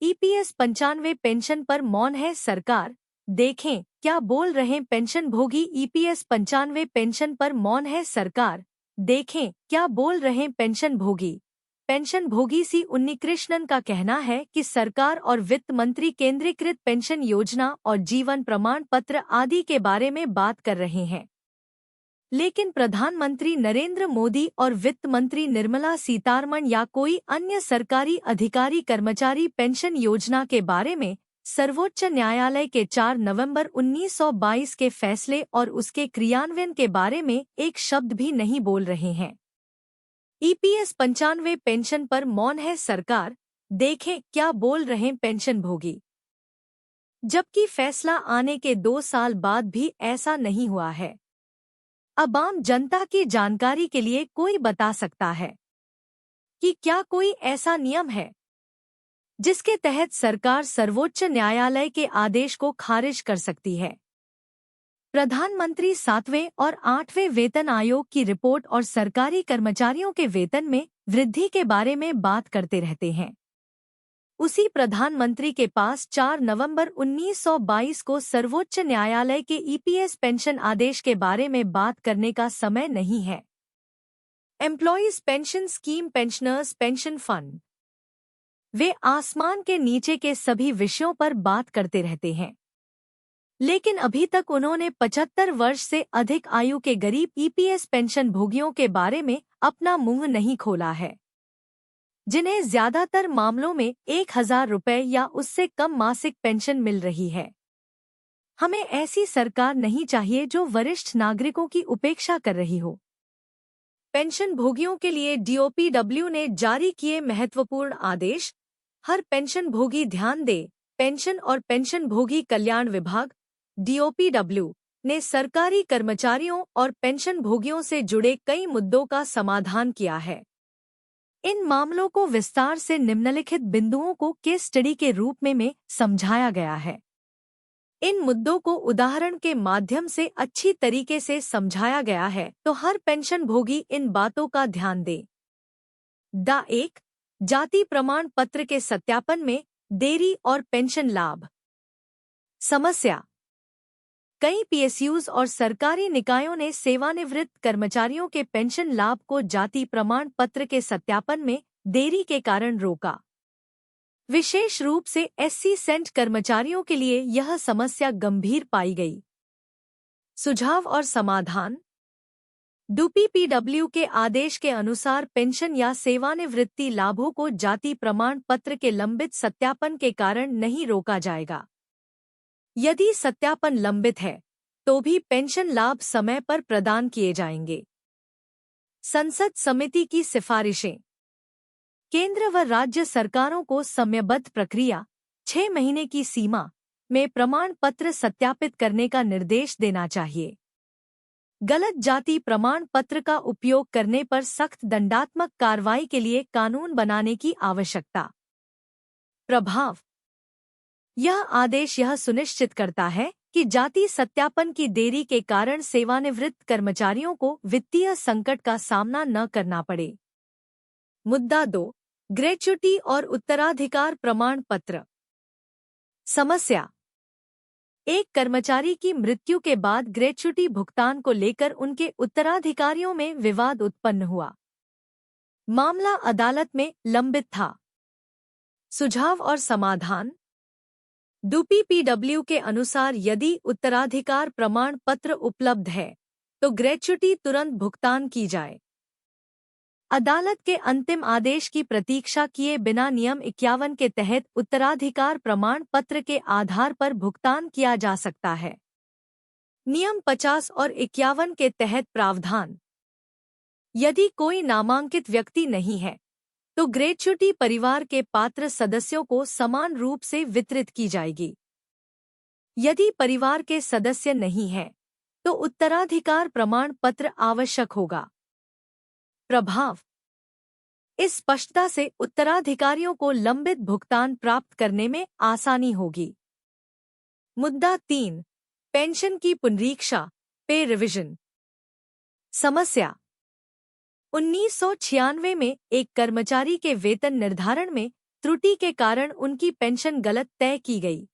EPS 95 pension पर मौन है सरकार। देखें क्या बोल रहे पेंशनभोगी। ईपीएस 95 पेंशन पर मौन है सरकार। देखें क्या बोल रहे पेंशनभोगी। पेंशनभोगी सी उन्नीकृष्णन का कहना है कि सरकार और वित्त मंत्री केंद्रीकृत पेंशन योजना और जीवन प्रमाण पत्र आदि के बारे में बात कर रहे हैं, लेकिन प्रधानमंत्री नरेंद्र मोदी और वित्त मंत्री निर्मला सीतारमण या कोई अन्य सरकारी अधिकारी कर्मचारी पेंशन योजना के बारे में सर्वोच्च न्यायालय के 4 नवंबर 1922 के फैसले और उसके क्रियान्वयन के बारे में एक शब्द भी नहीं बोल रहे हैं। ईपीएस 95 पेंशन पर मौन है सरकार। देखें क्या बोल रहे पेंशनभोगी। जबकि फैसला आने के 2 साल बाद भी ऐसा नहीं हुआ है। अब आम जनता की जानकारी के लिए कोई बता सकता है कि क्या कोई ऐसा नियम है जिसके तहत सरकार सर्वोच्च न्यायालय के आदेश को खारिज कर सकती है। प्रधानमंत्री 7वें और 8वें वेतन आयोग की रिपोर्ट और सरकारी कर्मचारियों के वेतन में वृद्धि के बारे में बात करते रहते हैं। उसी प्रधानमंत्री के पास 4 नवंबर 1922 को सर्वोच्च न्यायालय के ईपीएस पेंशन आदेश के बारे में बात करने का समय नहीं है। Employees pension scheme, pensioners pension fund, वे आसमान के नीचे के सभी विषयों पर बात करते रहते हैं, लेकिन अभी तक उन्होंने 75 वर्ष से अधिक आयु के गरीब ईपीएस पेंशन भोगियों के बारे में अपना मुंह नहीं खोला है, जिन्हें ज्यादातर मामलों में 1000 रुपये या उससे कम मासिक पेंशन मिल रही है। हमें ऐसी सरकार नहीं चाहिए जो वरिष्ठ नागरिकों की उपेक्षा कर रही हो। पेंशन भोगियों के लिए डीओपीडब्ल्यू ने जारी किए महत्वपूर्ण आदेश। हर पेंशन भोगी ध्यान दे। पेंशन और पेंशन भोगी कल्याण विभाग डीओपीडब्ल्यू ने सरकारी कर्मचारियों और पेंशन भोगियों से जुड़े कई मुद्दों का समाधान किया है। इन मामलों को विस्तार से निम्नलिखित बिंदुओं को केस स्टडी के रूप में समझाया गया है। इन मुद्दों को उदाहरण के माध्यम से अच्छी तरीके से समझाया गया है, तो हर पेंशन भोगी इन बातों का ध्यान दे। 1. जाति प्रमाण पत्र के सत्यापन में देरी और पेंशन लाभ। समस्या। कई पीएसयूज और सरकारी निकायों ने सेवानिवृत्त कर्मचारियों के पेंशन लाभ को जाति प्रमाण पत्र के सत्यापन में देरी के कारण रोका। विशेष रूप से एससी सेंट कर्मचारियों के लिए यह समस्या गंभीर पाई गई। सुझाव और समाधान। डीओपीडब्ल्यू के आदेश के अनुसार पेंशन या सेवानिवृत्ति लाभों को जाति प्रमाण पत्र के लंबित सत्यापन के कारण नहीं रोका जाएगा। यदि सत्यापन लंबित है तो भी पेंशन लाभ समय पर प्रदान किए जाएंगे। संसद समिति की सिफारिशें। केंद्र व राज्य सरकारों को समयबद्ध प्रक्रिया 6 महीने की सीमा में प्रमाण पत्र सत्यापित करने का निर्देश देना चाहिए। गलत जाति प्रमाण पत्र का उपयोग करने पर सख्त दंडात्मक कार्रवाई के लिए कानून बनाने की आवश्यकता। प्रभाव। यह आदेश यह सुनिश्चित करता है कि जाति सत्यापन की देरी के कारण सेवानिवृत्त कर्मचारियों को वित्तीय संकट का सामना न करना पड़े। मुद्दा 2. ग्रेच्युटी और उत्तराधिकार प्रमाण पत्र। समस्या। एक कर्मचारी की मृत्यु के बाद ग्रेच्युटी भुगतान को लेकर उनके उत्तराधिकारियों में विवाद उत्पन्न हुआ। मामला अदालत में लंबित था। सुझाव और समाधान। डीओपीडब्ल्यू के अनुसार यदि उत्तराधिकार प्रमाण पत्र उपलब्ध है तो ग्रेच्युटी तुरंत भुगतान की जाए। अदालत के अंतिम आदेश की प्रतीक्षा किए बिना नियम 51 के तहत उत्तराधिकार प्रमाण पत्र के आधार पर भुगतान किया जा सकता है। नियम 50 और 51 के तहत प्रावधान। यदि कोई नामांकित व्यक्ति नहीं है तो ग्रेच्युटी परिवार के पात्र सदस्यों को समान रूप से वितरित की जाएगी। यदि परिवार के सदस्य नहीं हैं तो उत्तराधिकार प्रमाण पत्र आवश्यक होगा। प्रभाव। इस स्पष्टता से उत्तराधिकारियों को लंबित भुगतान प्राप्त करने में आसानी होगी। मुद्दा 3. पेंशन की पुनरीक्षा, पे रिविजन। समस्या। 1996 में एक कर्मचारी के वेतन निर्धारण में त्रुटि के कारण उनकी पेंशन गलत तय की गई।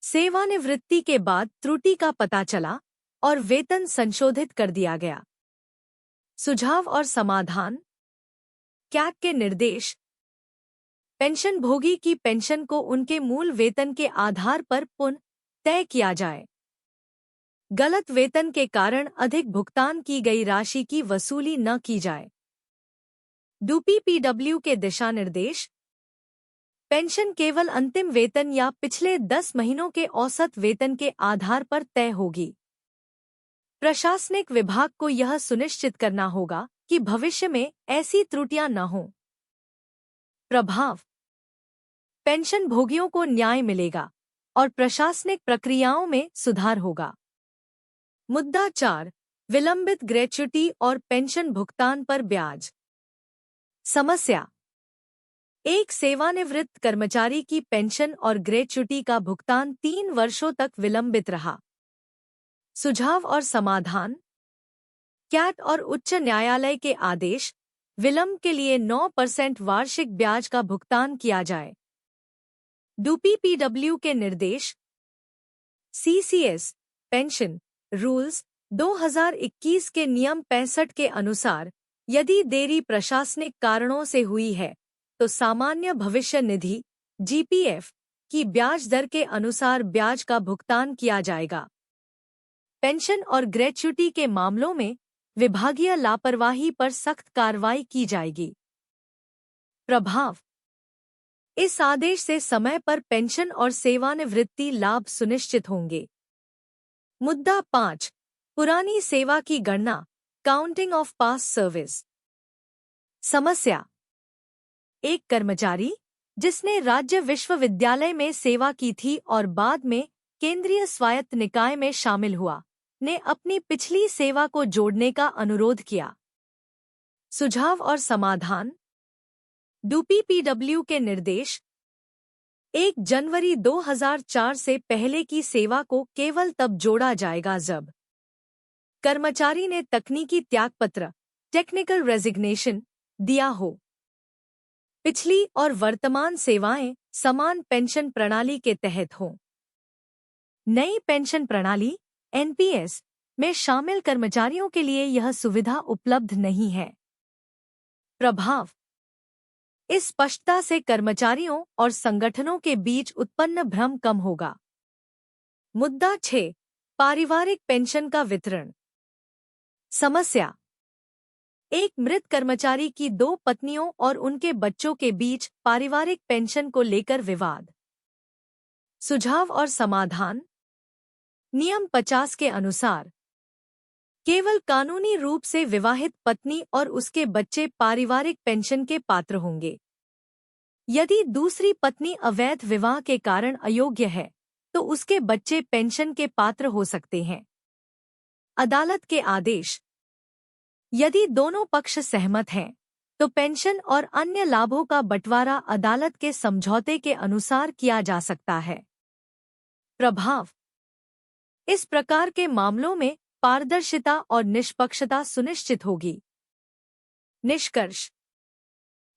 सेवानिवृत्ति के बाद त्रुटि का पता चला और वेतन संशोधित कर दिया गया। सुझाव और समाधान। कैट के निर्देश। पेंशनभोगी की पेंशन को उनके मूल वेतन के आधार पर पुनः तय किया जाए। गलत वेतन के कारण अधिक भुगतान की गई राशि की वसूली न की जाए। डीपीडब्ल्यू के दिशा निर्देश। पेंशन केवल अंतिम वेतन या पिछले 10 महीनों के औसत वेतन के आधार पर तय होगी। प्रशासनिक विभाग को यह सुनिश्चित करना होगा कि भविष्य में ऐसी त्रुटियां न हों। प्रभाव। पेंशनभोगियों को न्याय मिलेगा और प्रशासनिक प्रक्रियाओं में सुधार होगा। मुद्दा 4। विलंबित ग्रेच्युटी और पेंशन भुगतान पर ब्याज। समस्या। एक सेवानिवृत्त कर्मचारी की पेंशन और ग्रेच्युटी का भुगतान 3 वर्षों तक विलंबित रहा। सुझाव और समाधान। कैट और उच्च न्यायालय के आदेश। विलंब के लिए 9% वार्षिक ब्याज का भुगतान किया जाए। डीपीडब्ल्यू के निर्देश। सीसीएस पेंशन रूल्स 2021 के नियम 65 के अनुसार यदि देरी प्रशासनिक कारणों से हुई है तो सामान्य भविष्य निधि जीपीएफ की ब्याज दर के अनुसार ब्याज का भुगतान किया जाएगा। पेंशन और ग्रेच्युटी के मामलों में विभागीय लापरवाही पर सख्त कार्रवाई की जाएगी। प्रभाव। इस आदेश से समय पर पेंशन और सेवानिवृत्ति लाभ सुनिश्चित होंगे। मुद्दा 5। पुरानी सेवा की गणना। Counting of past service. समस्या। एक कर्मचारी जिसने राज्य विश्वविद्यालय में सेवा की थी और बाद में केंद्रीय स्वायत्त निकाय में शामिल हुआ, ने अपनी पिछली सेवा को जोड़ने का अनुरोध किया। सुझाव और समाधान। डीपीडब्ल्यू के निर्देश। 1 जनवरी 2004 से पहले की सेवा को केवल तब जोड़ा जाएगा जब कर्मचारी ने तकनीकी त्यागपत्र टेक्निकल रेजिग्नेशन दिया हो। पिछली और वर्तमान सेवाएं समान पेंशन प्रणाली के तहत हों। नई पेंशन प्रणाली एनपीएस में शामिल कर्मचारियों के लिए यह सुविधा उपलब्ध नहीं है। प्रभाव। इस स्पष्टता से कर्मचारियों और संगठनों के बीच उत्पन्न भ्रम कम होगा। मुद्दा 6। पारिवारिक पेंशन का वितरण। समस्या। एक मृत कर्मचारी की 2 पत्नियों और उनके बच्चों के बीच पारिवारिक पेंशन को लेकर विवाद। सुझाव और समाधान। नियम 50 के अनुसार केवल कानूनी रूप से विवाहित पत्नी और उसके बच्चे पारिवारिक पेंशन के पात्र होंगे। यदि दूसरी पत्नी अवैध विवाह के कारण अयोग्य है तो उसके बच्चे पेंशन के पात्र हो सकते हैं। अदालत के आदेश। यदि दोनों पक्ष सहमत हैं तो पेंशन और अन्य लाभों का बंटवारा अदालत के समझौते के अनुसार किया जा सकता है। प्रभाव। इस प्रकार के मामलों में पारदर्शिता और निष्पक्षता सुनिश्चित होगी। निष्कर्ष।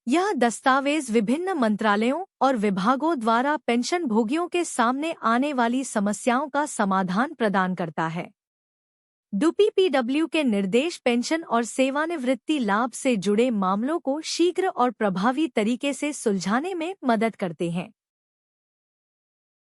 यह दस्तावेज विभिन्न मंत्रालयों और विभागों द्वारा पेंशनभोगियों के सामने आने वाली समस्याओं का समाधान प्रदान करता है। डीपीडब्ल्यू के निर्देश पेंशन और सेवानिवृत्ति लाभ से जुड़े मामलों को शीघ्र और प्रभावी तरीके से सुलझाने में मदद करते हैं।